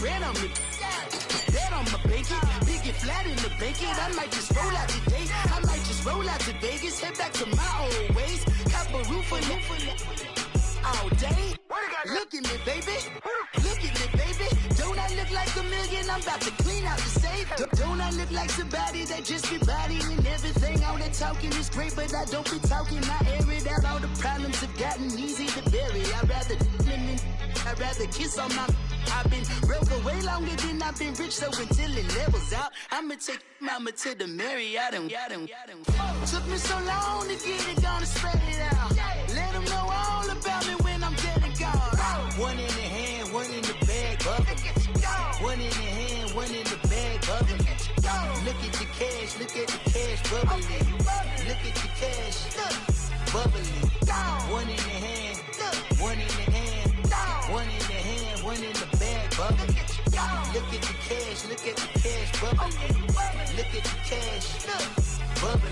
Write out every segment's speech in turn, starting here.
bread on me. Bet on my bacon, big it flat in the bacon. I might just roll out today. I might just roll out to Vegas, head back to my old ways. Cop a roof for all day. Look at me, baby. Look at me, baby. Don't I look like a million? I'm about to clean out the safe. Don't I look like somebody that just be bodying everything? All that talking is great, but I don't be talking. I air it out. All the problems have gotten easy to bury. I'd rather kiss on my. I've been broke for way longer than I've been rich, so until it levels out, I'ma take mama to the Marriott and took me so long to get it, gonna spread it out. Let them know all about me when I'm dead and gone. One in the hand, one in the bag, bubbling. One in the hand, one in the bag, bubbling. Look at the cash, look at the cash, bubbling. Look at the cash, bubbling. One in the hand, one in the hand, one in the hand, one in the bag, bubbling. Look at the cash, look at the cash, bubbling. Look at the cash, bubbling.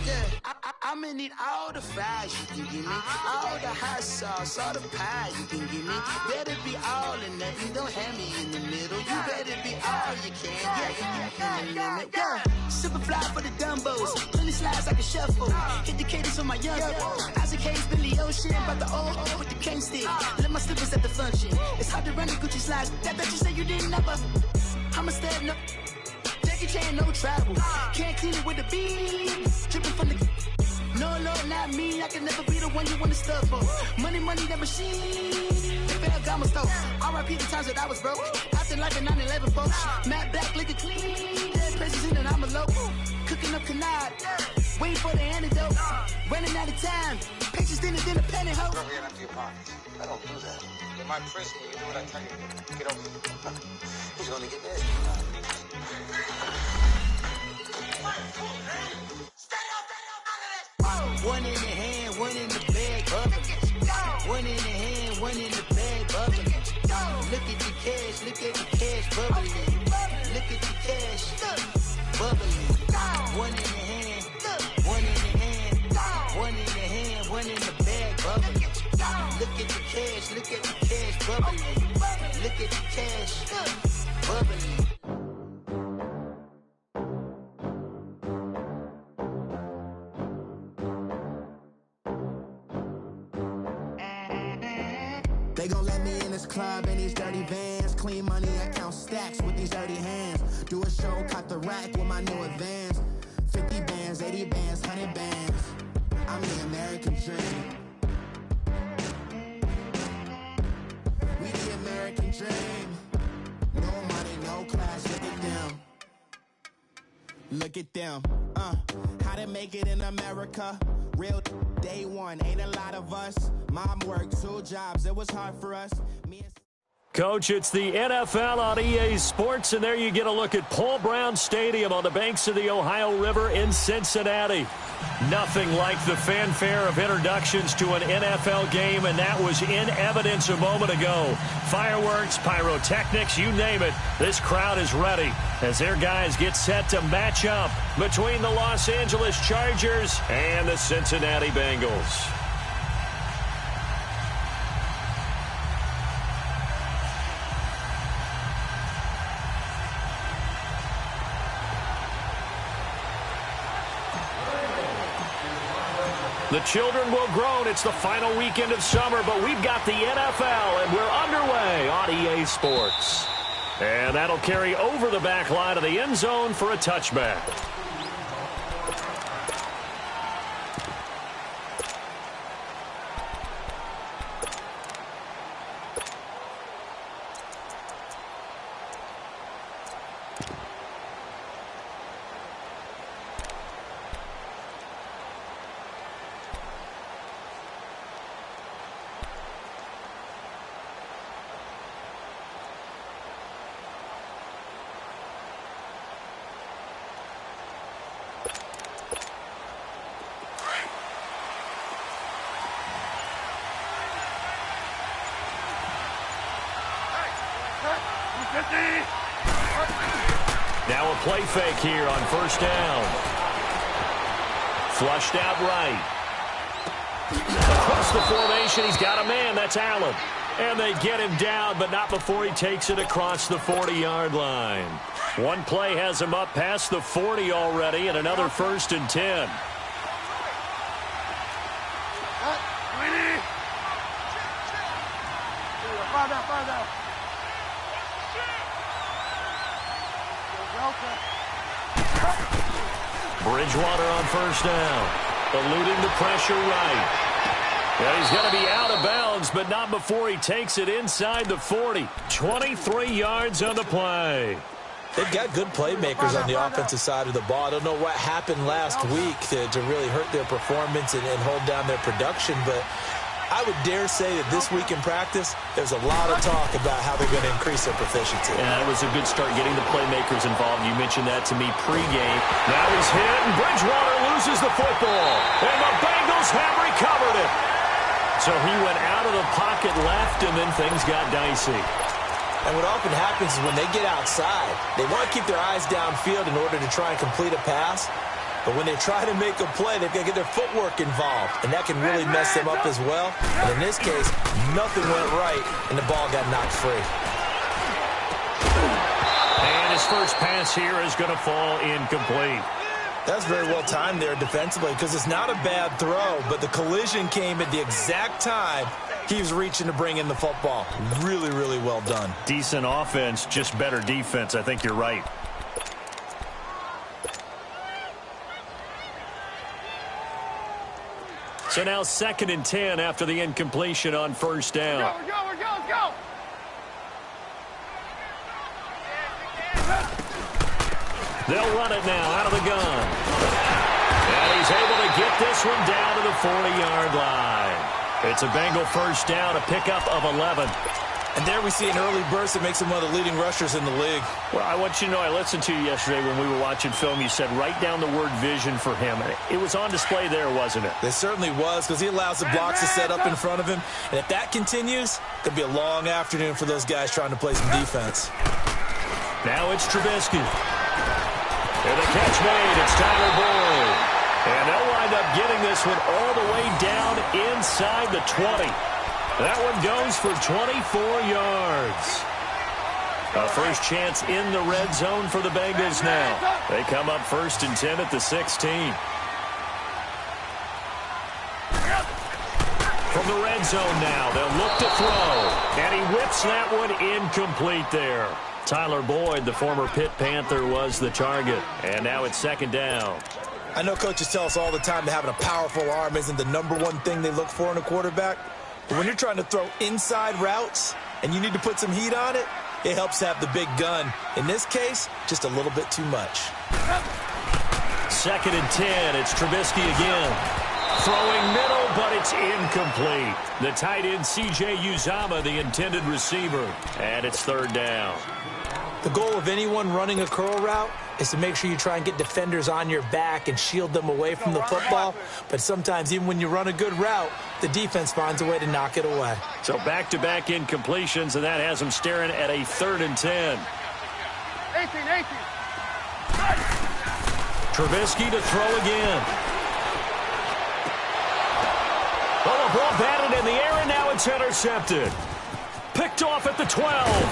I'ma need all the fries you can give me, all the hot sauce, all the pie you can give me. Better be all or nothing, don't have me in the middle. You better be all you can, yeah. Super fly for the Dumbos, plenty slides I can shuffle. Hit the cadence for my young Isaac Hayes, Billy Ocean, about the old with the cane stick. Let my slippers at the function. It's hard to run the Gucci slides. That bet you say you didn't never. I'ma step no. Jackie Chan, no travel. Can't clean it with a beat. Dripping from the. No, Lord, not me. I can never be the one you want to stuff for. Money, that machine. The Ferragamo stove. R.I.P. the times that I was broke. Acting like a 9/11 folks. Matte black, liquor clean. Dead president and I'm a local. Cooking up canard. Waiting for the antidote. Running out of time. Pictures dinner, penny hoe. Don't get empty your pockets. I don't do that. In my prison, you do what I tell you. Get over here. He's gonna get dead. One in the hand, one in the bag, bubbling. One in the hand, one in the bag, bubbling. Look at the cash, look at the cash, bubbling. Look at the cash, bubbling. One in the hand, one in the hand, one in the hand, one in the bag, bubbling. Look at the cash, look at the cash, bubbling. Look at the cash, bubbling. They gon' let me in this club in these dirty vans. Clean money, I count stacks with these dirty hands. Do a show, cut the rack with my new advance. 50 bands, 80 bands, 100 bands. I'm the American dream. We the American dream. No money, no class, look at them. Look at them, how to make it in America. Real day one, ain't a lot of us. Mom worked 2 jobs, it was hard for us. Coach, it's the NFL on EA Sports, and there you get a look at Paul Brown Stadium on the banks of the Ohio River in Cincinnati. Nothing like the fanfare of introductions to an NFL game, and that was in evidence a moment ago. Fireworks, pyrotechnics, you name it. This crowd is ready as their guys get set to match up between the Los Angeles Chargers and the Cincinnati Bengals. The children will groan. It's the final weekend of summer, but we've got the NFL, and we're underway on EA Sports. And that'll carry over the back line of the end zone for a touchback. Now a play fake here on first down. Flushed out right. Across the formation, he's got a man. That's Allen. And they get him down, but not before he takes it across the 40-yard line. One play has him up past the 40 already, and another 1st and 10. Bridgewater on 1st down, eluding the pressure right. And he's going to be out of bounds, but not before he takes it inside the 40. 23 yards on the play. They've got good playmakers on the offensive side of the ball. I don't know what happened last week to really hurt their performance and hold down their production, but I would dare say that this week in practice, there's a lot of talk about how they're going to increase their proficiency. Yeah, it was a good start getting the playmakers involved. You mentioned that to me pregame. Now he's hit, and Bridgewater loses the football. And the Bengals have recovered it. So he went out of the pocket left, and then things got dicey. And what often happens is when they get outside, they want to keep their eyes downfield in order to try and complete a pass. But when they try to make a play, they've got to get their footwork involved, and that can really mess them up as well. And in this case, nothing went right, and the ball got knocked free. And his first pass here is going to fall incomplete. That's very well timed there defensively because it's not a bad throw, but the collision came at the exact time he was reaching to bring in the football. Really, really well done. Decent offense, just better defense. I think you're right. So now 2nd and 10 after the incompletion on 1st down. Let's go. They'll run it now out of the gun. And he's able to get this one down to the 40-yard line. It's a Bengal 1st down, a pickup of 11. And there we see an early burst that makes him one of the leading rushers in the league. Well, I want you to know, I listened to you yesterday when we were watching film. You said write down the word vision for him. It was on display there, wasn't it? It certainly was because he allows the blocks to set up in front of him. And if that continues, it could be a long afternoon for those guys trying to play some defense. Now it's Trubisky. And the catch made. It's Tyler Boyd. And they'll wind up getting this one all the way down inside the 20. That one goes for 24 yards. A first chance in the red zone for the Bengals now. They come up 1st and 10 at the 16. From the red zone now, they'll look to throw. And he whips that one incomplete there. Tyler Boyd, the former Pitt Panther, was the target. And now it's 2nd down. I know coaches tell us all the time that having a powerful arm isn't the #1 thing they look for in a quarterback. But when you're trying to throw inside routes and you need to put some heat on it, it helps to have the big gun. In this case, just a little bit too much. 2nd and 10. It's Trubisky again. Throwing middle, but it's incomplete. The tight end, C.J. Uzomah, the intended receiver. And it's 3rd down. The goal of anyone running a curl route is to make sure you try and get defenders on your back and shield them away from the football. But sometimes, even when you run a good route, the defense finds a way to knock it away. So back-to-back incompletions, and that has them staring at a 3rd and 10. 18. Trubisky to throw again. Well, the ball batted in the air, and now it's intercepted. Picked off at the 12.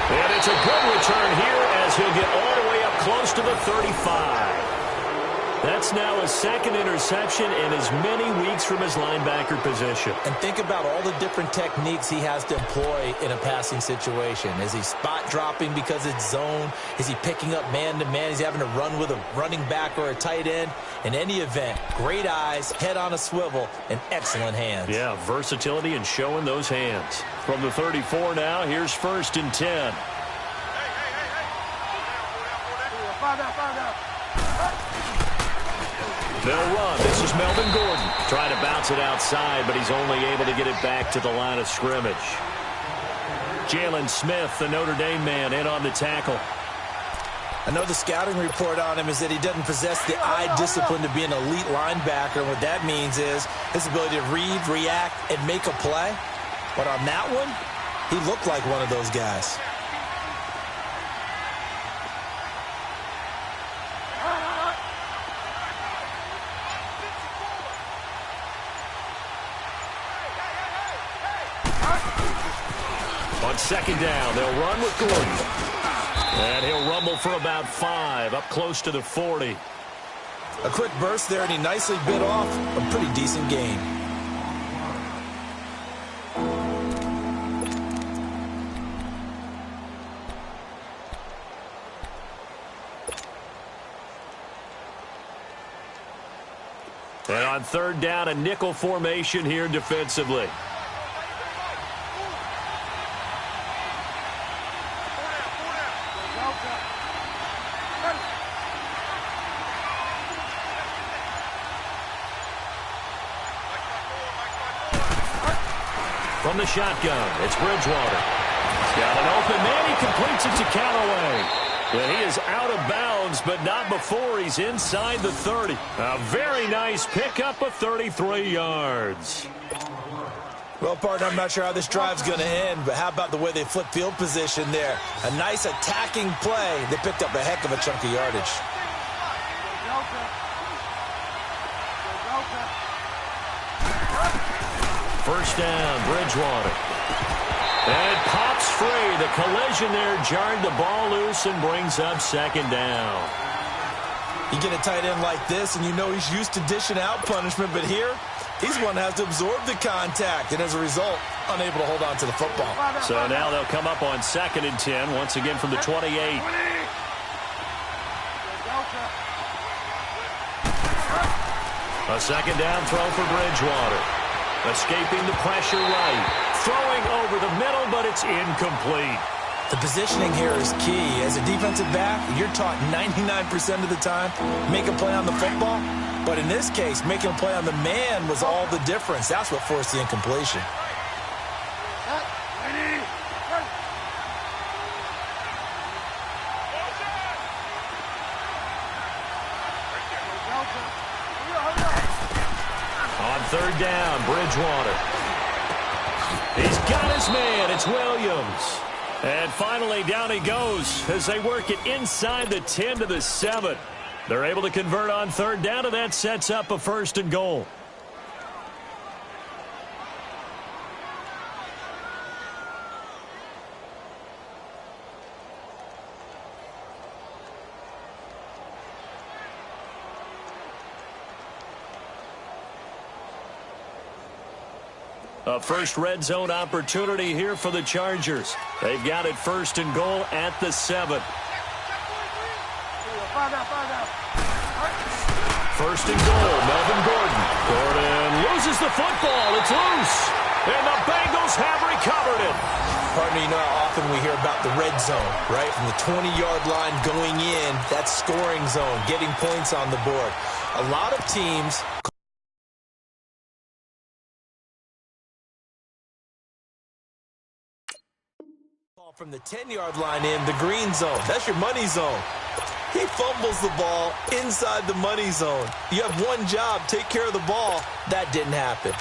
And it's a good return here as he'll get all the way up close to the 35. That's now his 2nd interception in as many weeks from his linebacker position. And think about all the different techniques he has to employ in a passing situation. Is he spot dropping because it's zone? Is he picking up man-to-man? Is he having to run with a running back or a tight end? In any event, great eyes, head on a swivel, and excellent hands. Yeah, versatility and showing those hands. From the 34 now, here's 1st and 10. They'll run. This is Melvin Gordon trying to bounce it outside, but he's only able to get it back to the line of scrimmage. Jalen Smith, the Notre Dame man, in on the tackle. I know the scouting report on him is that he doesn't possess the eye discipline to be an elite linebacker. And what that means is his ability to read, react, and make a play. But on that one, he looked like one of those guys. On second down, they'll run with Gordon. And he'll rumble for about 5, up close to the 40. A quick burst there, and he nicely bit off a pretty decent gain. And on third down, a nickel formation here defensively. From the shotgun, it's Bridgewater. He's got an open man. He completes it to Callaway. Well, he is out of bounds, but not before he's inside the 30. A very nice pickup of 33 yards. Well, partner, I'm not sure how this drive's going to end, but how about the way they flip field position there? A nice attacking play. They picked up a heck of a chunk of yardage. First down, Bridgewater. And it pops free. The collision there jarred the ball loose and brings up second down. You get a tight end like this, and you know he's used to dishing out punishment, but here, he's one that has to absorb the contact, and as a result, unable to hold on to the football. So now they'll come up on 2nd and 10, once again from the 28. A second down throw for Bridgewater. Escaping the pressure right. Throwing over the middle, but it's incomplete. The positioning here is key. As a defensive back, you're taught 99% of the time, make a play on the football. But in this case, making a play on the man was all the difference. That's what forced the incompletion. On third down, Bridgewater. He's got his man. It's Williams. And finally, down he goes as they work it inside the 10 to the 7. They're able to convert on third down, and that sets up a 1st and goal. A first red zone opportunity here for the Chargers. They've got it 1st and goal at the 7. 1st and goal, Melvin Gordon. Gordon loses the football. It's loose. And the Bengals have recovered it. Partner, you know how often we hear about the red zone, right? From the 20-yard line going in, that scoring zone, getting points on the board. A lot of teams... from the 10-yard line in, the green zone. That's your money zone. He fumbles the ball inside the money zone. You have one job, take care of the ball. That didn't happen.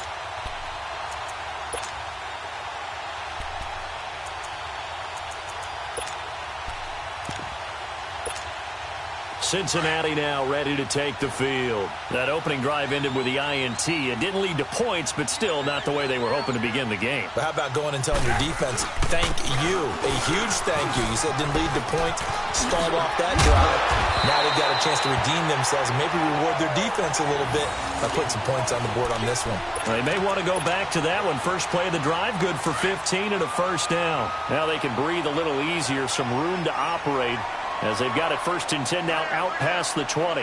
Cincinnati now ready to take the field. That opening drive ended with the INT. It didn't lead to points, but still not the way they were hoping to begin the game. But how about going and telling your defense, thank you, a huge thank you. You said it didn't lead to points, stalled off that drive. Now they've got a chance to redeem themselves and maybe reward their defense a little bit by putting some points on the board on this one. They may want to go back to that one. First play of the drive, good for 15 and a 1st down. Now they can breathe a little easier, some room to operate. As they've got it 1st and 10 now out past the 20.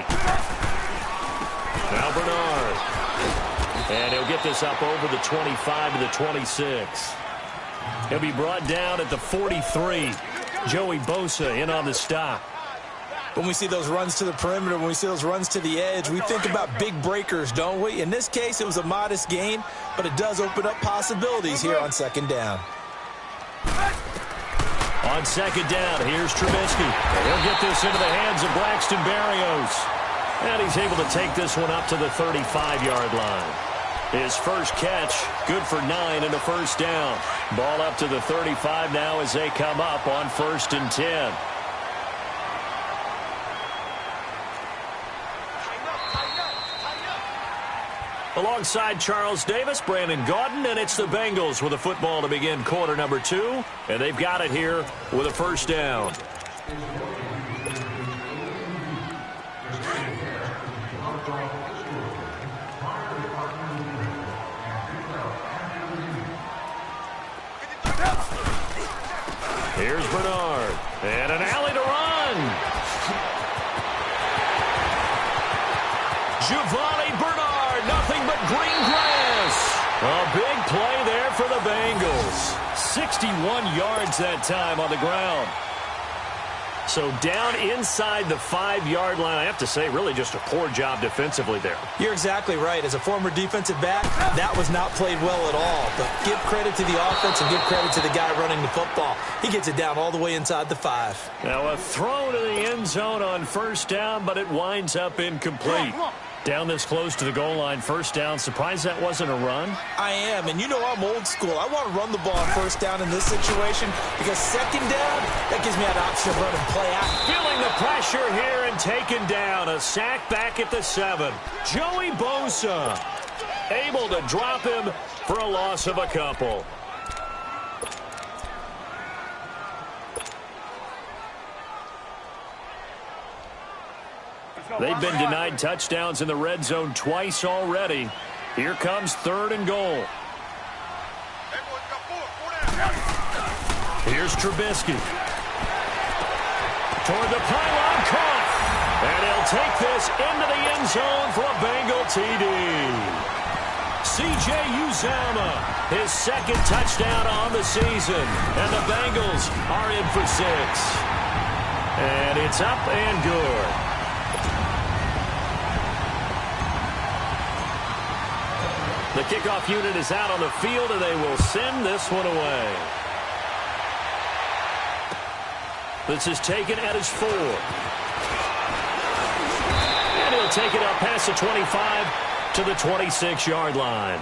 Now Bernard. And he'll get this up over the 25 to the 26. He'll be brought down at the 43. Joey Bosa in on the stop. When we see those runs to the perimeter, when we see those runs to the edge, we think about big breakers, don't we? In this case, it was a modest gain, but it does open up possibilities here on 2nd down. On 2nd down, here's Trubisky. And he'll get this into the hands of Braxton Berrios. And he's able to take this one up to the 35-yard line. His first catch, good for 9 and a 1st down. Ball up to the 35 now as they come up on 1st and 10. Alongside Charles Davis, Brandon Gaudin, and it's the Bengals with the football to begin quarter number 2. And they've got it here with a first down. Here's Bernard, and an alley to run. Giovanni Bernard, nothing but green grass. A big play there for the Bengals. 61 yards that time on the ground. So down inside the 5-yard line. I have to say, really just a poor job defensively there. You're exactly right. As a former defensive back, that was not played well at all. But give credit to the offense and give credit to the guy running the football. He gets it down all the way inside the 5. Now a throw to the end zone on first down, but it winds up incomplete. Down this close to the goal line, first down. Surprised that wasn't a run? I am, and you know I'm old school. I want to run the ball on first down in this situation because second down, that gives me an option of running play out. Feeling the pressure here and taken down. A sack back at the 7. Joey Bosa able to drop him for a loss of a couple. They've been denied touchdowns in the red zone twice already. Here comes 3rd and goal. Here's Trubisky. Toward the pylon, caught. And he'll take this into the end zone for a Bengal TD. C.J. Uzomah, his 2nd touchdown on the season. And the Bengals are in for 6. And it's up and good. The kickoff unit is out on the field, and they will send this one away. This is taken at his 4. And he'll take it up past the 25 to the 26-yard line.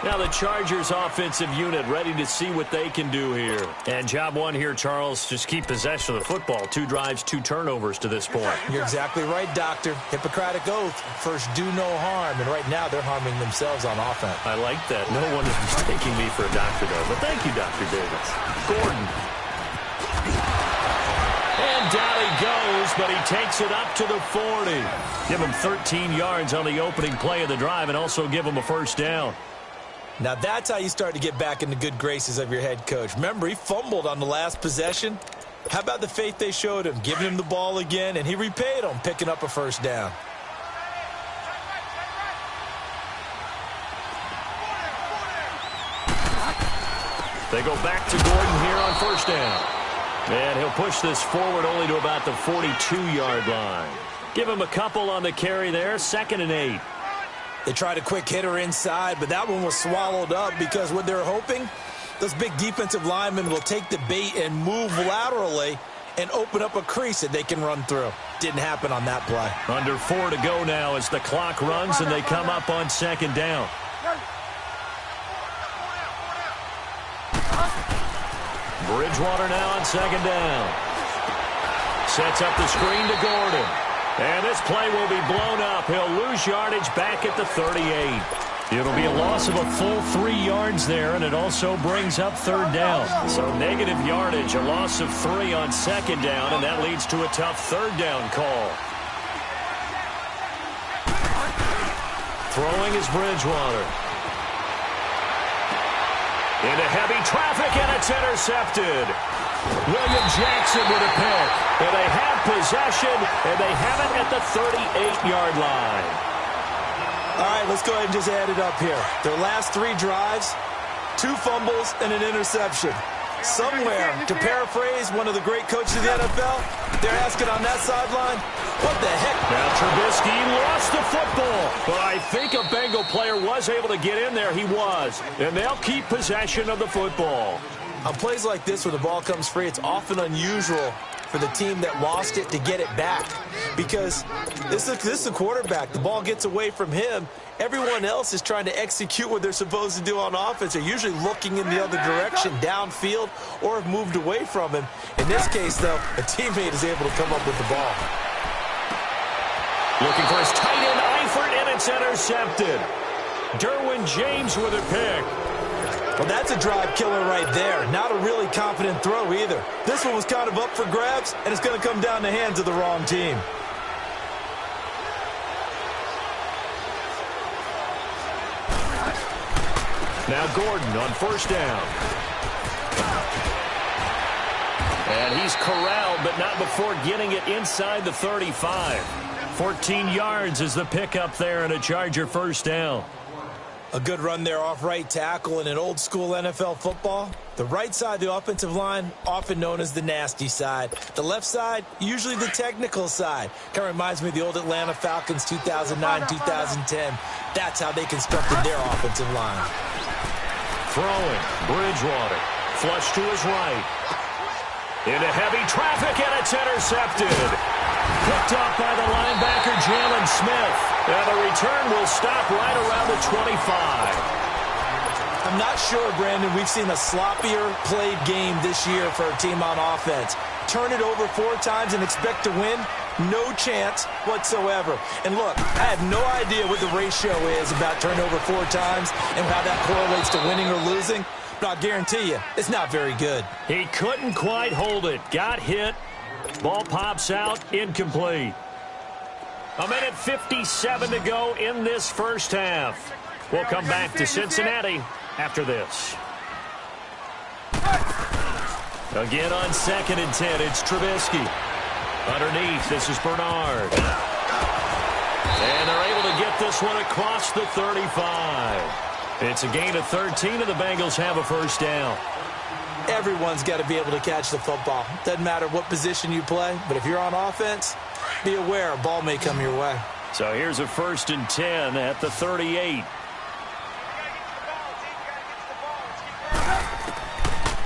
Now the Chargers offensive unit ready to see what they can do here. And job 1 here, Charles, just keep possession of the football. 2 drives, 2 turnovers to this point. You're exactly right, Doctor. Hippocratic oath. First, do no harm. And right now, they're harming themselves on offense. I like that. No one is mistaking me for a doctor, though. But thank you, Dr. Davis. Gordon. And down he goes, but he takes it up to the 40. Give him 13 yards on the opening play of the drive and also give him a first down. Now that's how you start to get back in the good graces of your head coach. Remember, he fumbled on the last possession. How about the faith they showed him, giving him the ball again, and he repaid them, picking up a first down. They go back to Gordon here on first down. And he'll push this forward only to about the 42-yard line. Give him a couple on the carry there, 2nd and 8. They tried a quick hitter inside, but that one was swallowed up because what they're hoping, those big defensive linemen will take the bait and move laterally and open up a crease that they can run through. Didn't happen on that play. Under 4 to go now as the clock runs and they come up on 2nd down. Bridgewater now on 2nd down. Sets up the screen to Gordon. And this play will be blown up. He'll lose yardage back at the 38. It'll be a loss of a full 3 yards there, and it also brings up 3rd down. So negative yardage, a loss of 3 on 2nd down, and that leads to a tough 3rd down call. Throwing is Bridgewater. Into heavy traffic, and it's intercepted. William Jackson with a pick. And they have possession, and they have it at the 38-yard line. All right, let's go ahead and just add it up here. Their last 3 drives, 2 fumbles, and an interception. Somewhere, to paraphrase one of the great coaches of the NFL, they're asking on that sideline, what the heck? Now Trubisky lost the football, but I think a Bengal player was able to get in there. He was, and they'll keep possession of the football. On plays like this where the ball comes free, it's often unusual for the team that lost it to get it back because this is the quarterback. The ball gets away from him. Everyone else is trying to execute what they're supposed to do on offense. They're usually looking in the other direction, downfield, or have moved away from him. In this case, though, a teammate is able to come up with the ball. Looking for his tight end, Eifert, and it's intercepted. Derwin James with a pick. Well, that's a drive killer right there. Not a really confident throw either. This one was kind of up for grabs, and it's going to come down the hands of the wrong team. Now Gordon on first down. And he's corralled, but not before getting it inside the 35. 14 yards is the pickup there, and a Charger first down. A good run there off right tackle in an old-school NFL football. The right side of the offensive line, often known as the nasty side. The left side, usually the technical side. Kind of reminds me of the old Atlanta Falcons 2009-2010. That's how they constructed their offensive line. Throwing, Bridgewater, flush to his right. Into heavy traffic, and it's intercepted. Picked up by the linebacker, Jalen Smith. And the return will stop right around the 25. I'm not sure, Brandon, we've seen a sloppier played game this year for a team on offense. Turn it over 4 times and expect to win? No chance whatsoever. And look, I have no idea what the ratio is about turnover 4 times and how that correlates to winning or losing. But I'll guarantee you, it's not very good. He couldn't quite hold it. Got hit. Ball pops out, incomplete. 1:57 to go in this first half. We'll come back to Cincinnati after this. Again on 2nd and 10, it's Trubisky. Underneath, this is Bernard. And they're able to get this one across the 35. It's a gain of 13, and the Bengals have a first down. Everyone's got to be able to catch the football. Doesn't matter what position you play, but if you're on offense, be aware a ball may come your way. So here's a 1st and 10 at the 38.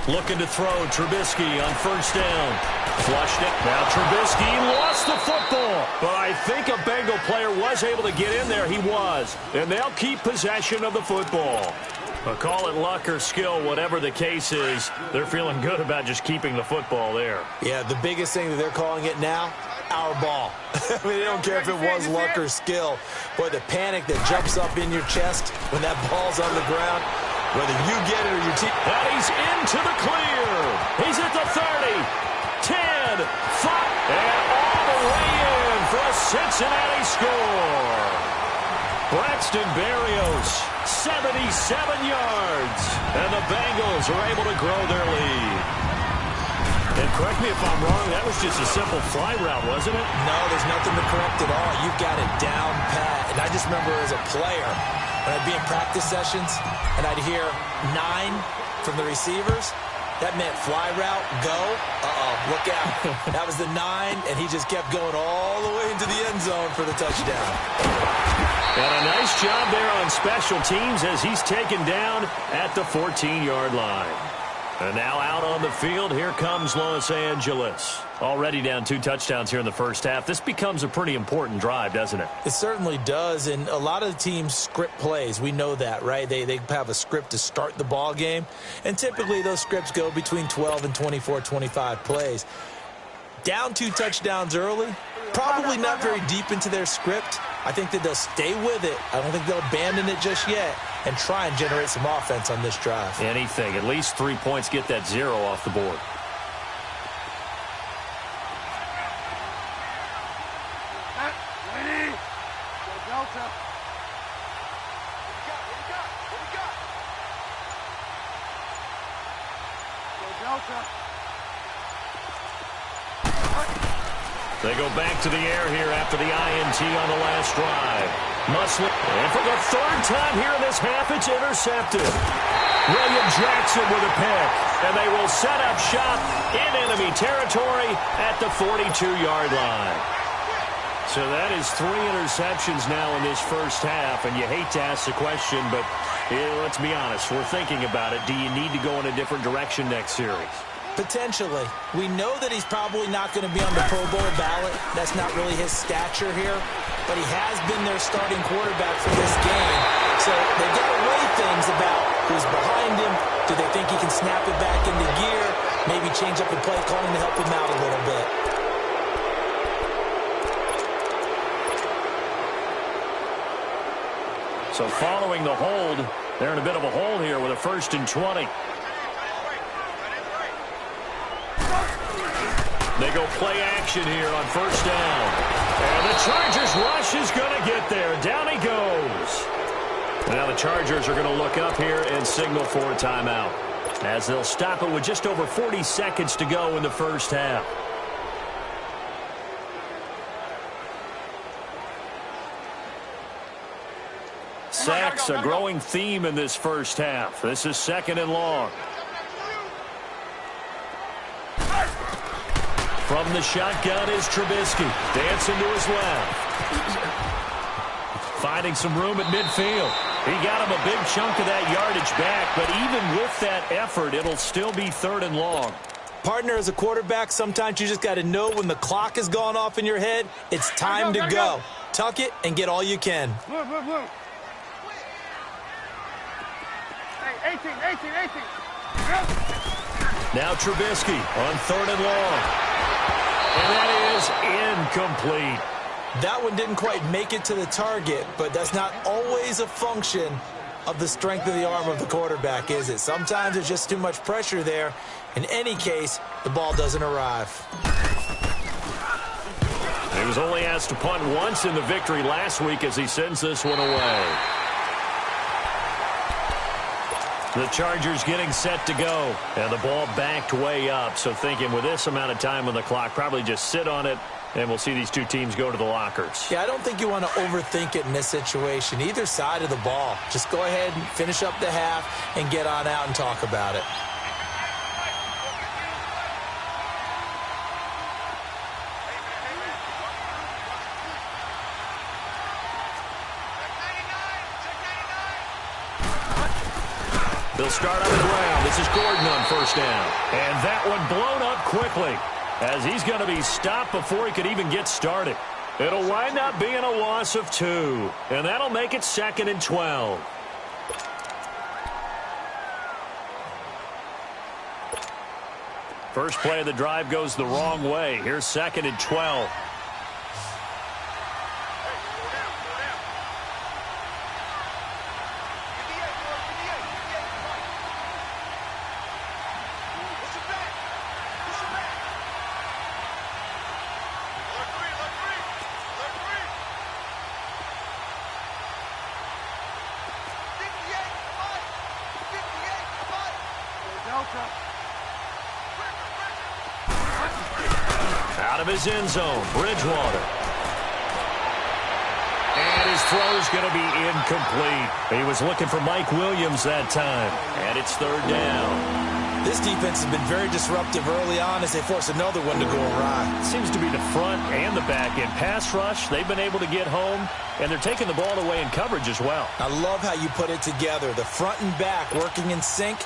Looking to throw, Trubisky on first down. Flushed it. Now Trubisky lost the football. But I think a Bengal player was able to get in there. He was. And they'll keep possession of the football. But call it luck or skill, whatever the case is, they're feeling good about just keeping the football there. Yeah, the biggest thing that they're calling it now, our ball. I mean, they don't care if it was luck or skill. Boy, the panic that jumps up in your chest when that ball's on the ground, whether you get it or your team. And he's into the clear. He's at the 30, 10, 5, and all the way in for a Cincinnati score. Braxton Berrios, 77 yards. And the Bengals are able to grow their lead. And correct me if I'm wrong, that was just a simple fly route, wasn't it? No, there's nothing to correct at all. You've got it down pat. And I just remember as a player, when I'd be in practice sessions, and I'd hear 9 from the receivers, that meant fly route, go. Look out. That was the 9, and he just kept going all the way into the end zone for the touchdown. And a nice job there on special teams as he's taken down at the 14-yard line. And now out on the field, here comes Los Angeles. Already down 2 touchdowns here in the first half. This becomes a pretty important drive, doesn't it? It certainly does, and a lot of the teams script plays. We know that, right? They have a script to start the ball game, and typically those scripts go between 12 and 24, 25 plays. Down 2 touchdowns early, probably not very deep into their script. I think that they'll stay with it. I don't think they'll abandon it just yet and try and generate some offense on this drive. Anything. At least 3 points, get that 0 off the board. Ready? Go Delta. What do you got? Go Delta. They go back to the air here after the INT on the last drive. Muslim, and for the 3rd time here in this half, it's intercepted. William Jackson with a pick, and they will set up shop in enemy territory at the 42-yard line. So that is 3 interceptions now in this first half, and you hate to ask the question, but let's be honest, we're thinking about it. Do you need to go in a different direction next series? Potentially. We know that he's probably not going to be on the Pro Bowl ballot. That's not really his stature here. But he has been their starting quarterback for this game. So they've got to weigh things about who's behind him. Do they think he can snap it back into gear? Maybe change up the play calling to help him out a little bit. So following the hold, they're in a bit of a hole here with a 1st and 20. They go play action here on 1st down. And the Chargers rush is going to get there. Down he goes. Now the Chargers are going to look up here and signal for a timeout, as they'll stop it with just over 40 seconds to go in the first half. Sacks, a growing theme in this first half. This is 2nd and long. From the shotgun is Trubisky. Dancing to his left. Finding some room at midfield. He got him a big chunk of that yardage back, but even with that effort, it'll still be 3rd and long. Partner, as a quarterback, sometimes you just got to know when the clock has gone off in your head, it's time to go. Tuck it and get all you can. Blue. Hey, 18. Yep. Now Trubisky on 3rd and long. And that is incomplete. That one didn't quite make it to the target, but that's not always a function of the strength of the arm of the quarterback, is it? Sometimes there's just too much pressure there. In any case, the ball doesn't arrive. He was only asked to punt once in the victory last week as he sends this one away. The Chargers getting set to go. And the ball backed way up. So thinking with this amount of time on the clock, probably just sit on it, and we'll see these two teams go to the lockers. Yeah, I don't think you want to overthink it in this situation. Either side of the ball. Just go ahead and finish up the half and get on out and talk about it. They'll start on the ground. This is Gordon on 1st down. And that one blown up quickly, as he's going to be stopped before he could even get started. It'll wind up being a loss of 2, and that'll make it 2nd and 12. First play of the drive goes the wrong way. Here's 2nd and 12. Out of his end zone, Bridgewater. And his throw's going to be incomplete. He was looking for Mike Williams that time. And it's 3rd down. This defense has been very disruptive early on as they force another one to go awry. Seems to be the front and the back end. Pass rush, they've been able to get home, and they're taking the ball away in coverage as well. I love how you put it together. The front and back working in sync.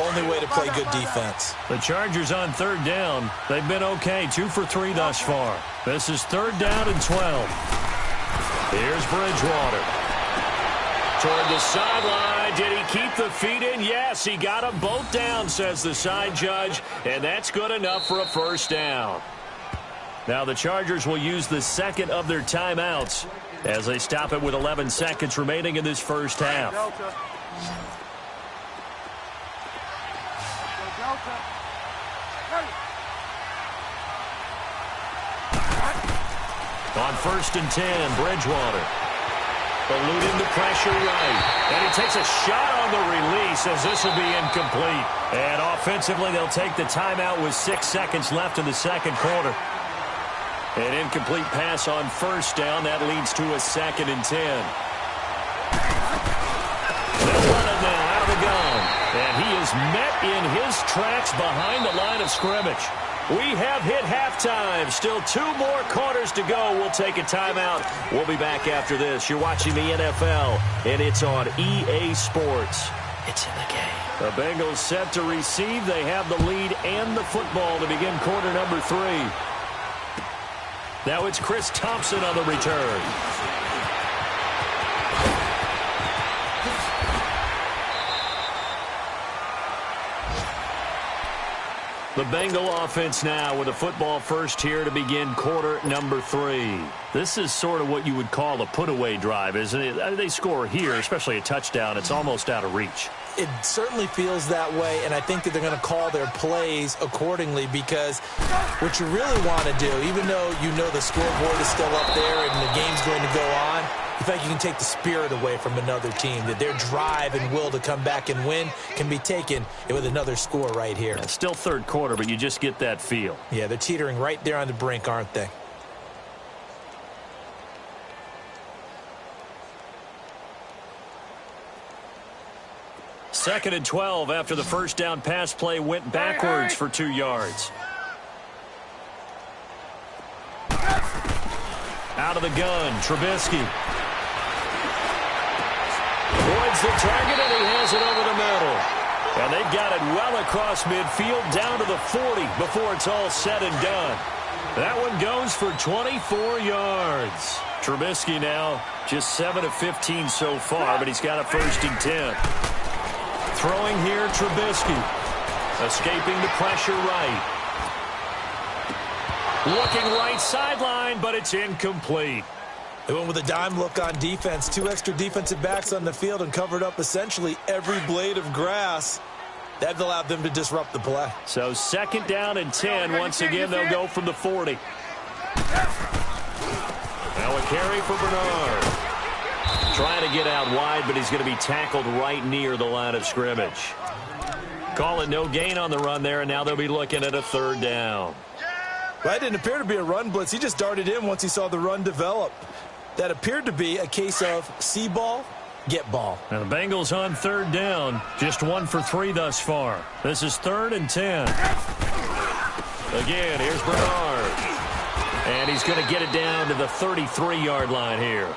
Only way to play good defense. The Chargers on 3rd down. They've been okay, 2 for 3 thus far. This is 3rd down and 12. Here's Bridgewater. Toward the sideline. Did he keep the feet in? Yes, he got them both down, says the side judge. And that's good enough for a 1st down. Now the Chargers will use the 2nd of their timeouts as they stop it with 11 seconds remaining in this first half. On 1st and 10, Bridgewater. Eluding the pressure right. And he takes a shot on the release as this will be incomplete. And offensively, they'll take the timeout with 6 seconds left in the 2nd quarter. An incomplete pass on 1st down. That leads to a 2nd and 10. They'll run it now out of the gun. And he is met in his tracks behind the line of scrimmage. We have hit halftime. Still 2 more quarters to go. We'll take a timeout. We'll be back after this. You're watching the NFL, and it's on EA Sports. It's in the game. The Bengals set to receive. They have the lead and the football to begin quarter number 3. Now it's Chris Thompson on the return. The Bengal offense now with a football first here to begin quarter number 3. This is sort of what you would call a put-away drive, isn't it? They score here, especially a touchdown. It's almost out of reach. It certainly feels that way, and I think that they're going to call their plays accordingly because what you really want to do, even though you know the scoreboard is still up there and the game's going to go on, you feel like you can take the spirit away from another team, that their drive and will to come back and win can be taken with another score right here. Yeah, still third quarter, but you just get that feel. Yeah, they're teetering right there on the brink, aren't they? Second and 12 after the first down pass play went backwards for 2 yards. Out of the gun, Trubisky. Avoids the target, and he has it over the middle. And they've got it well across midfield, down to the 40 before it's all said and done. That one goes for 24 yards. Trubisky now just 7 of 15 so far, but he's got a 1st and 10. Throwing here, Trubisky. Escaping the pressure right. Looking right sideline, but it's incomplete. They went with a dime look on defense. 2 extra defensive backs on the field and covered up essentially every blade of grass. That allowed them to disrupt the play. So 2nd down and 10. Once again, they'll go from the 40. Now a carry for Bernard. Trying to get out wide, but he's going to be tackled right near the line of scrimmage. Call it no gain on the run there, and now they'll be looking at a 3rd down. That didn't appear to be a run blitz. He just darted in once he saw the run develop. That appeared to be a case of see ball, get ball. Now the Bengals on 3rd down. Just 1 for 3 thus far. This is 3rd and 10. Again, here's Bernard. And he's going to get it down to the 33-yard line here.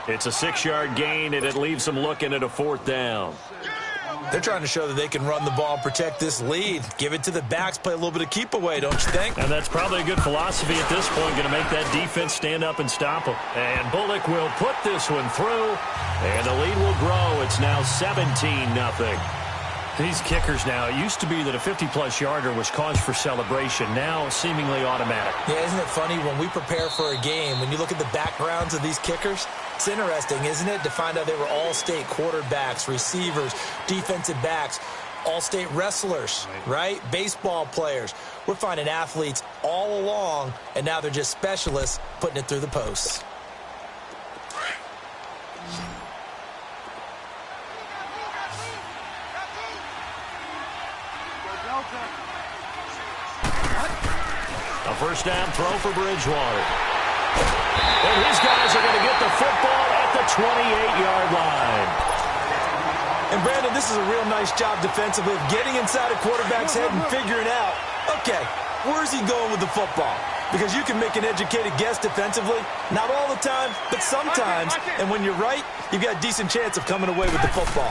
It's a 6-yard gain, and it leaves them looking at a 4th down. They're trying to show that they can run the ball and protect this lead. Give it to the backs, play a little bit of keep away, don't you think? And that's probably a good philosophy at this point, going to make that defense stand up and stop them. And Bullock will put this one through, and the lead will grow. It's now 17-0. These kickers now, it used to be that a 50-plus yarder was cause for celebration. Now seemingly automatic. Yeah, isn't it funny when we prepare for a game, when you look at the backgrounds of these kickers, it's interesting, isn't it, to find out they were all-state quarterbacks, receivers, defensive backs, all-state wrestlers, right? Baseball players. We're finding athletes all along, and now they're just specialists putting it through the posts. A 1st down throw for Bridgewater. And his guys are going to get the football at the 28-yard line. And, Brandon, this is a real nice job defensively of getting inside a quarterback's head and figuring out, okay, where's he going with the football? Because you can make an educated guess defensively. Not all the time, but sometimes. And when you're right, you've got a decent chance of coming away with the football.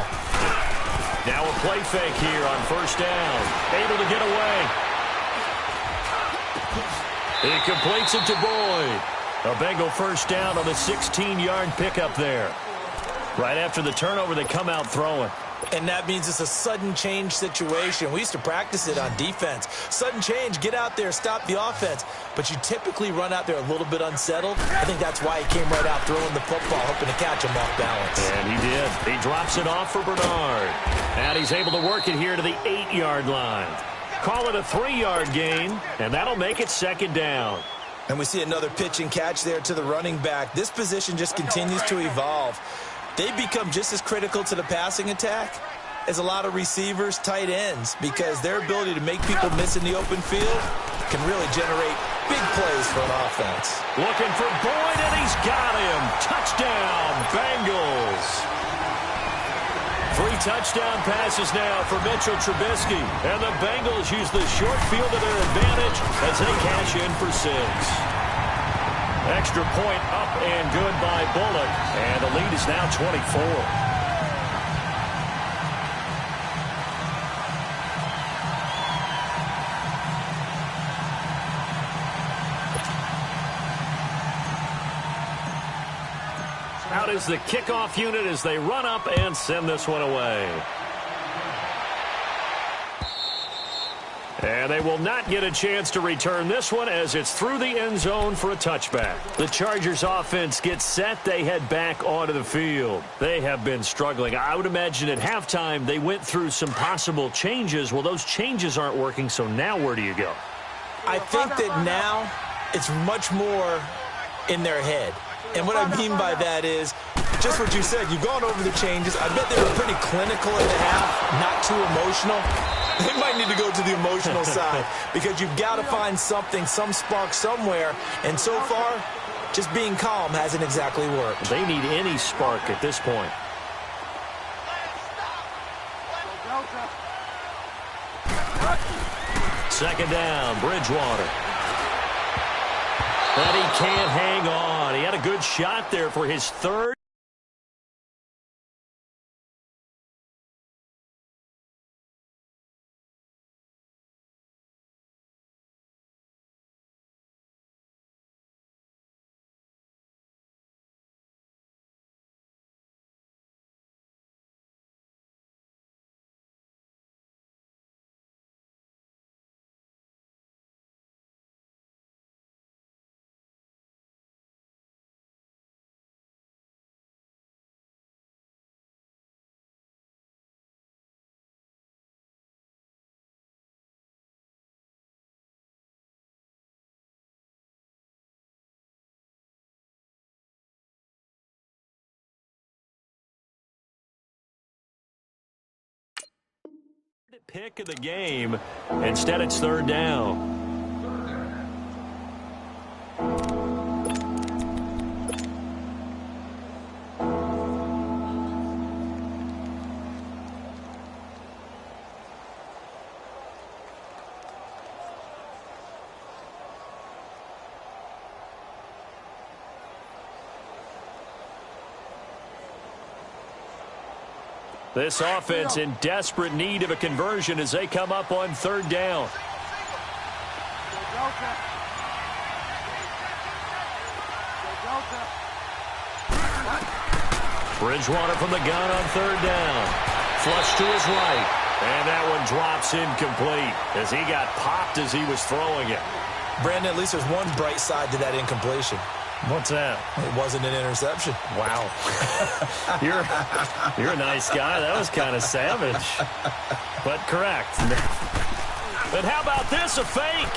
Now a play fake here on 1st down. Able to get away. He completes it to Boyd. A Bengal 1st down on the 16-yard pickup there. Right after the turnover, they come out throwing. And that means it's a sudden change situation. We used to practice it on defense. Sudden change, get out there, stop the offense. But you typically run out there a little bit unsettled. I think that's why he came right out throwing the football, hoping to catch him off balance. And he did. He drops it off for Bernard. And he's able to work it here to the 8-yard line. Call it a 3-yard gain, and that'll make it 2nd down. And we see another pitch and catch there to the running back. This position just continues to evolve. They've become just as critical to the passing attack as a lot of receivers, tight ends, because their ability to make people miss in the open field can really generate big plays for an offense. Looking for Boyd, and he's got him. Touchdown, Bengals. 3 touchdown passes now for Mitchell Trubisky. And the Bengals use the short field to their advantage as they cash in for 6. Extra point up and good by Bullock. And the lead is now 24. Out is the kickoff unit as they run up and send this one away. And they will not get a chance to return this one as it's through the end zone for a touchback. The Chargers offense gets set. They head back onto the field. They have been struggling. I would imagine at halftime they went through some possible changes. Well, those changes aren't working, so now where do you go? I think that now it's much more in their head. And what I mean by that is just what you said. You've gone over the changes. I bet they were pretty clinical at the half, not too emotional. They might need to go to the emotional side because you've got to find something, some spark somewhere. And so far, just being calm hasn't exactly worked. They need any spark at this point. Second down, Bridgewater. But he can't hang on. He had a good shot there for his third. Pick of the game. Instead, it's third down. This offense in desperate need of a conversion as they come up on third down. Bridgewater from the gun on third down. Flush to his right. And that one drops incomplete as he got popped as he was throwing it. Brandon, at least there's one bright side to that incompletion. What's that? It wasn't an interception. Wow. You're a nice guy. That was kind of savage. But correct. But how about this? A fake.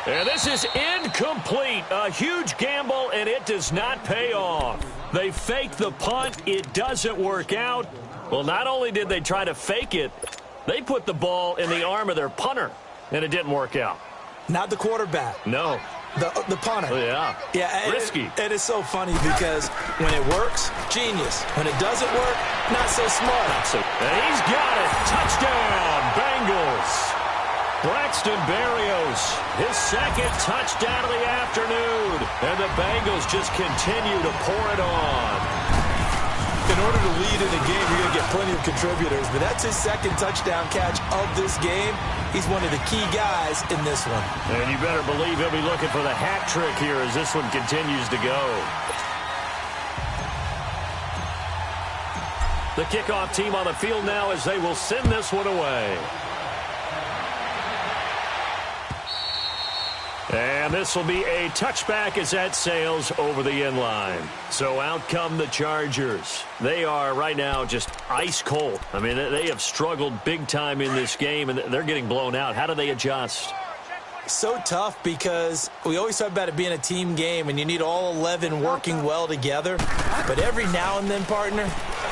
And this is incomplete. A huge gamble, and it does not pay off. They fake the punt. It doesn't work out. Well, not only did they try to fake it, they put the ball in the arm of their punter, and it didn't work out. Not the quarterback. No. The punter. Oh, yeah. Yeah. Risky. It is so funny because when it works, genius. When it doesn't work, not so smart. And he's got it. Touchdown, Bengals. Braxton Berrios, his second touchdown of the afternoon. And the Bengals just continue to pour it on. In order to lead in a game, you're going to get plenty of contributors. But that's his second touchdown catch of this game. He's one of the key guys in this one. And you better believe he'll be looking for the hat trick here as this one continues to go. The kickoff team on the field now as they will send this one away. And this will be a touchback as that sails over the end line. So out come the Chargers. They are right now just ice cold. I mean, they have struggled big time in this game, and they're getting blown out. How do they adjust? So tough because we always talk about it being a team game, and you need all 11 working well together. But every now and then, partner,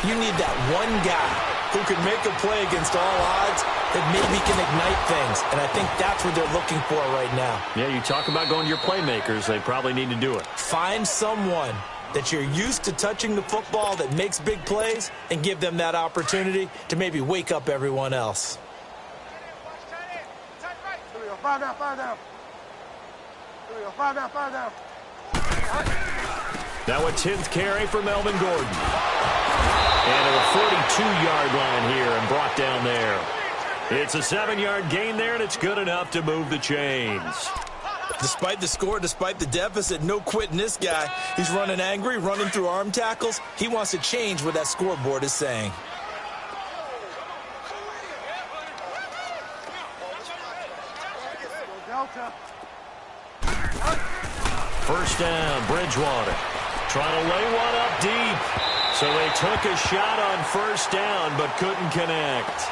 you need that one guy who can make a play against all odds that maybe can ignite things. And I think that's what they're looking for right now. Yeah, you talk about going to your playmakers. They probably need to do it. Find someone that you're used to touching the football that makes big plays and give them that opportunity to maybe wake up everyone else. Five down. Now a 10th carry for Melvin Gordon. And at a 42-yard line here and brought down there. It's a 7-yard gain there, and it's good enough to move the chains. Despite the score, despite the deficit, no quitting this guy. He's running angry, running through arm tackles. He wants to change what that scoreboard is saying. First down, Bridgewater. Trying to lay one up deep. So they took a shot on first down, but couldn't connect.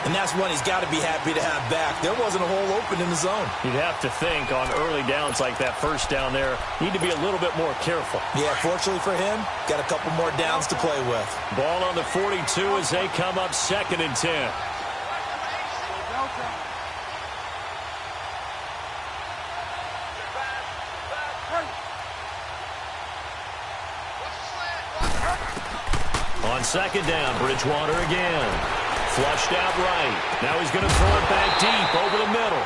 And that's one he's got to be happy to have back. There wasn't a hole open in the zone. You'd have to think on early downs like that first down there, need to be a little bit more careful. Yeah, fortunately for him, got a couple more downs to play with. Ball on the 42 as they come up 2nd and 10. On 2nd down, Bridgewater again. Flushed out right. Now he's going to throw it back deep over the middle.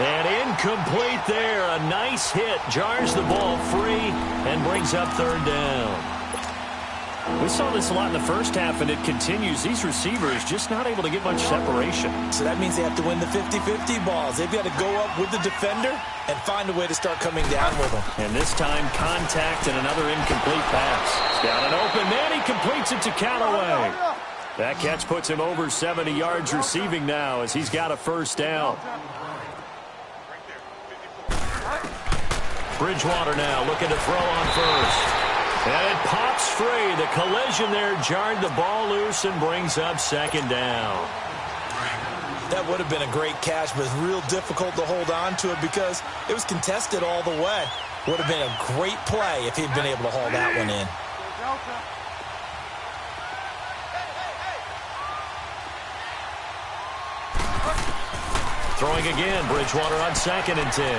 And incomplete there. A nice hit. Jars the ball free and brings up 3rd down. We saw this a lot in the first half, and it continues. These receivers just not able to get much separation. So that means they have to win the 50-50 balls. They've got to go up with the defender and find a way to start coming down with them. And this time, contact and another incomplete pass. He's got an open man. He completes it to Callaway. That catch puts him over 70 yards receiving now as he's got a first down. Bridgewater now looking to throw on first. And it pops free. The collision there jarred the ball loose and brings up 2nd down. That would have been a great catch, but it's real difficult to hold on to it because it was contested all the way. Would have been a great play if he'd been able to haul that one in. Throwing again, Bridgewater on 2nd and 10.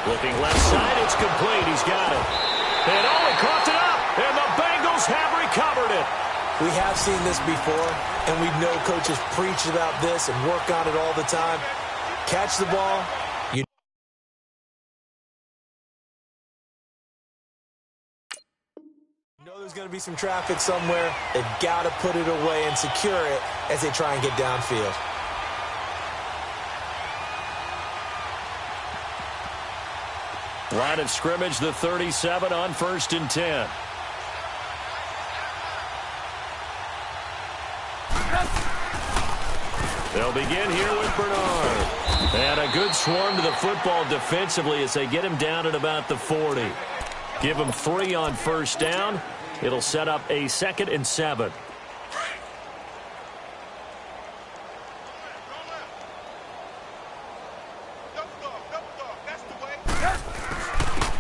Looking left side, it's complete. He's got it. And he coughed it up, and the Bengals have recovered it. We have seen this before, and we know coaches preach about this and work on it all the time. Catch the ball. You know there's going to be some traffic somewhere. They've got to put it away and secure it as they try and get downfield. Line of scrimmage, the 37 on 1st and 10. They'll begin here with Bernard. And a good swarm to the football defensively as they get him down at about the 40. Give him 3 on first down. It'll set up a 2nd and 7.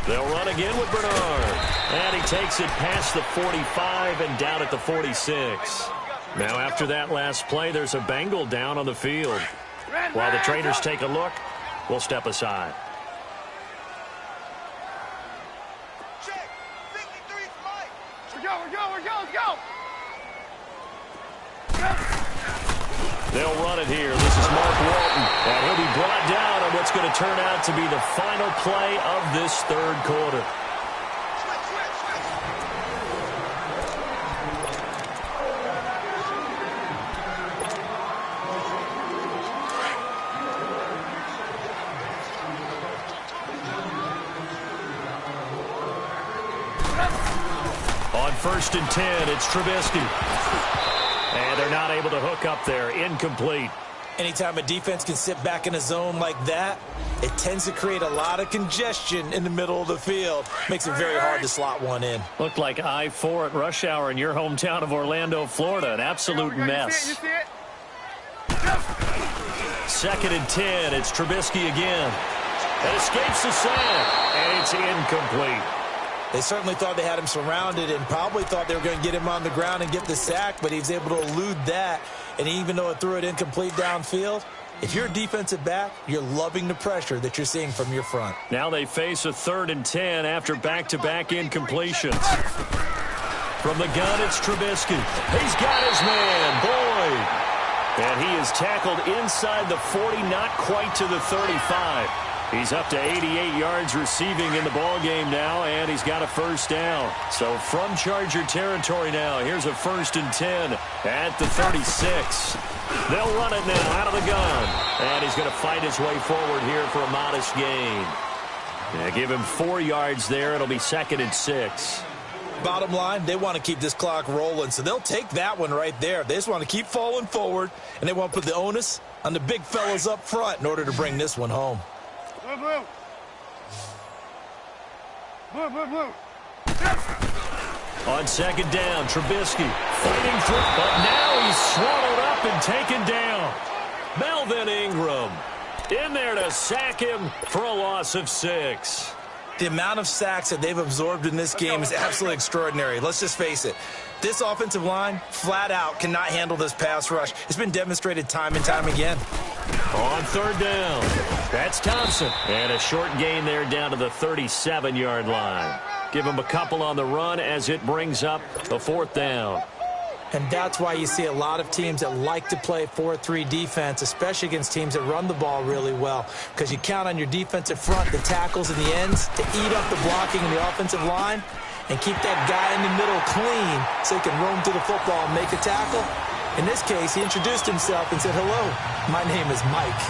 They'll run again with Bernard. And he takes it past the 45 and down at the 46. Now after that last play, there's a Bengal down on the field. While the trainers take a look, we'll step aside. Check. 53 Mike. We're go. They'll run it here. This is Mark Walton. And he'll be brought down on what's going to turn out to be the final play of this 3rd quarter. On 1st and 10, it's Trubisky. And they're not able to hook up there. Incomplete. Anytime a defense can sit back in a zone like that, it tends to create a lot of congestion in the middle of the field. Makes it very hard to slot one in. Looked like I-4 at rush hour in your hometown of Orlando, Florida. An absolute mess. You see it? 2nd and 10. It's Trubisky again. It escapes the sack. And it's incomplete. They certainly thought they had him surrounded and probably thought they were going to get him on the ground and get the sack, but he was able to elude that. And even though it threw it incomplete downfield, if you're a defensive back, you're loving the pressure that you're seeing from your front. Now they face a 3rd and 10 after back-to-back incompletions. From the gun, it's Trubisky. He's got his man, Boyd. And he is tackled inside the 40, not quite to the 35. He's up to 88 yards receiving in the ballgame now, and he's got a first down. So from Charger territory now, here's a 1st and 10 at the 36. They'll run it now out of the gun. And he's going to fight his way forward here for a modest gain. Yeah, give him 4 yards there. It'll be 2nd and 6. Bottom line, they want to keep this clock rolling, so they'll take that one right there. They just want to keep falling forward, and they want to put the onus on the big fellas up front in order to bring this one home. Blue. On second down, Trubisky fighting through, but now he's swallowed up and taken down. Melvin Ingram in there to sack him for a loss of 6. The amount of sacks that they've absorbed in this game is absolutely extraordinary. Let's just face it. This offensive line, flat out, cannot handle this pass rush. It's been demonstrated time and time again. On third down, that's Thompson. And a short gain there down to the 37-yard line. Give him a couple on the run as it brings up a fourth down. And that's why you see a lot of teams that like to play 4-3 defense, especially against teams that run the ball really well, because you count on your defensive front, the tackles and the ends, to eat up the blocking in the offensive line and keep that guy in the middle clean so he can roam through the football and make a tackle. In this case, he introduced himself and said, "Hello, my name is Mike."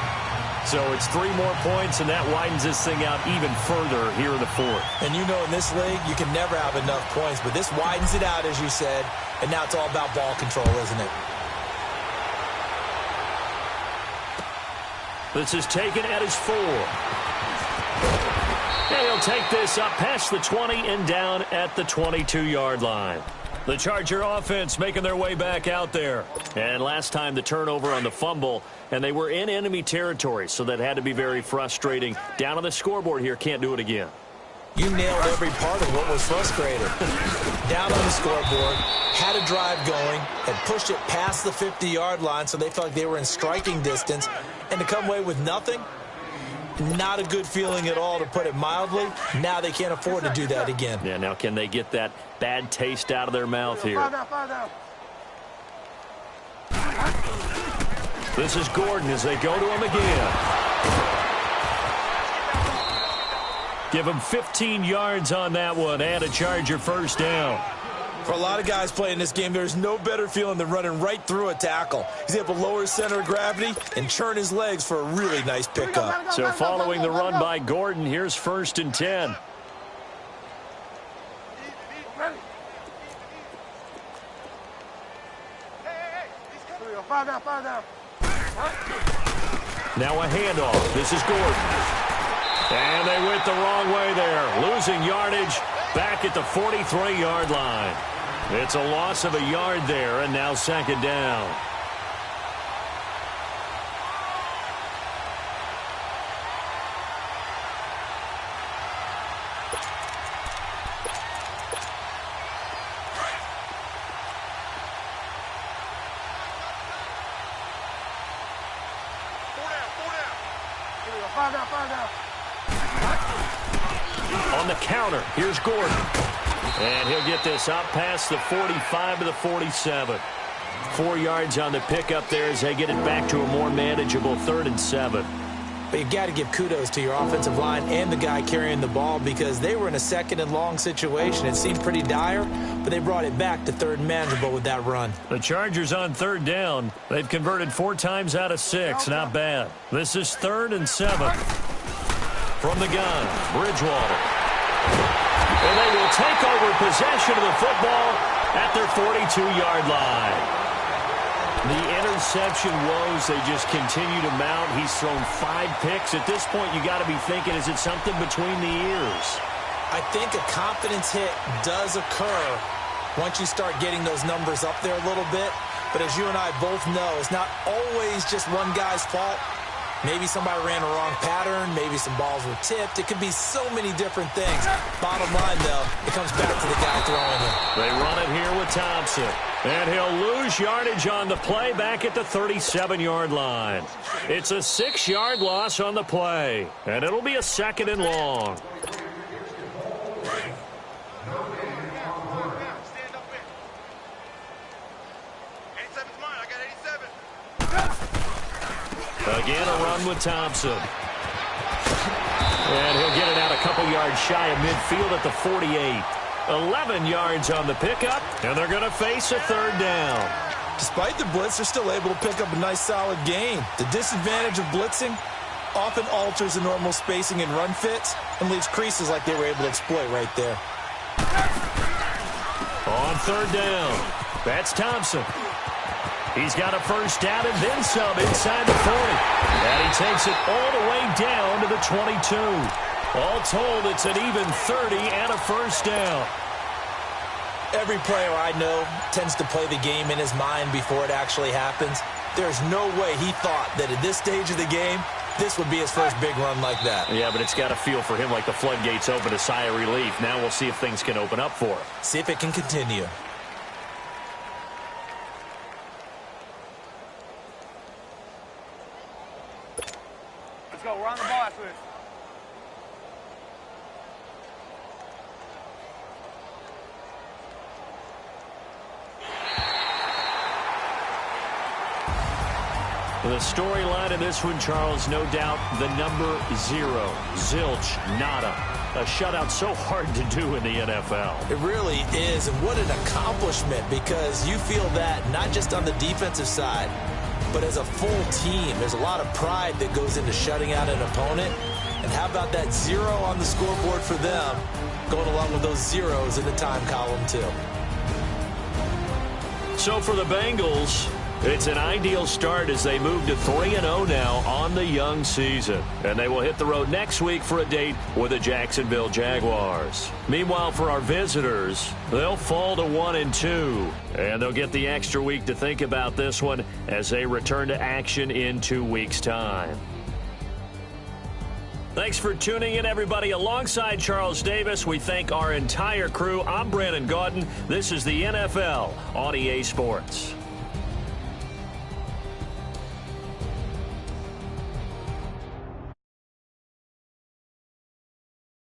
So it's 3 more points, and that widens this thing out even further here in the fourth. And you know in this league, you can never have enough points, but this widens it out, as you said, and now it's all about ball control, isn't it? This is taken at his 4. And he'll take this up past the 20 and down at the 22-yard line. The Charger offense making their way back out there. And last time the turnover on the fumble, and they were in enemy territory, so that had to be very frustrating. Down on the scoreboard here, can't do it again. You nailed every part of what was frustrating. Down on the scoreboard, had a drive going, had pushed it past the 50-yard line so they felt like they were in striking distance, and to come away with nothing, not a good feeling at all, to put it mildly. Now they can't afford to do that again. Yeah, now can they get that bad taste out of their mouth here? This is Gordon as they go to him again. Give him 15 yards on that one and a Charger first down. For a lot of guys playing this game, there's no better feeling than running right through a tackle. He's able to lower his center of gravity and churn his legs for a really nice pickup. So following the run by Gordon, here's 1st and 10. Now a handoff. This is Gordon. And they went the wrong way there. Losing yardage back at the 43-yard line. It's a loss of a yard there, and now second down. On the counter, here's Gordon. And he'll get this up past the 45 to the 47. 4 yards on the pickup there as they get it back to a more manageable 3rd and 7. But you got to give kudos to your offensive line and the guy carrying the ball, because they were in a 2nd and long situation. It seemed pretty dire, but they brought it back to 3rd and manageable with that run. The Chargers on 3rd down. They've converted 4 times out of 6. Not bad. This is 3rd and 7. From the gun, Bridgewater. And they will take over possession of the football at their 42-yard line. The interception woes, they just continue to mount. He's thrown 5 picks. At this point, you got to be thinking, is it something between the ears? I think a confidence hit does occur once you start getting those numbers up there a little bit. But as you and I both know, it's not always just one guy's fault. Maybe somebody ran a wrong pattern. Maybe some balls were tipped. It could be so many different things. Bottom line, though, it comes back to the guy throwing it. They run it here with Thompson. And he'll lose yardage on the play back at the 37-yard line. It's a 6-yard loss on the play. And it'll be a 2nd and long. Again, a run with Thompson. And he'll get it out a couple yards shy of midfield at the 48. 11 yards on the pickup, and they're going to face a 3rd down. Despite the blitz, they're still able to pick up a nice, solid gain. The disadvantage of blitzing often alters the normal spacing and run fits and leaves creases like they were able to exploit right there. On 3rd down, that's Thompson. He's got a first down and then some inside the 40. And he takes it all the way down to the 22. All told, it's an even 30 and a first down. Every player I know tends to play the game in his mind before it actually happens. There's no way he thought that at this stage of the game, this would be his first big run like that. Yeah, but it's got to feel for him like the floodgates open, a sigh of relief. Now we'll see if things can open up for him. See if it can continue. Let's go. We're on the ball after this. The storyline in this one, Charles, no doubt the number 0. Zilch, nada. A shutout so hard to do in the NFL. It really is, and what an accomplishment, because you feel that not just on the defensive side, but as a full team. There's a lot of pride that goes into shutting out an opponent. And how about that 0 on the scoreboard for them, going along with those zeros in the time column, too. So for the Bengals, it's an ideal start as they move to 3-0 now on the young season. And they will hit the road next week for a date with the Jacksonville Jaguars. Meanwhile, for our visitors, they'll fall to 1-2. And they'll get the extra week to think about this one as they return to action in 2 weeks' time. Thanks for tuning in, everybody. Alongside Charles Davis, we thank our entire crew. I'm Brandon Gaudin. This is the NFL on EA Sports.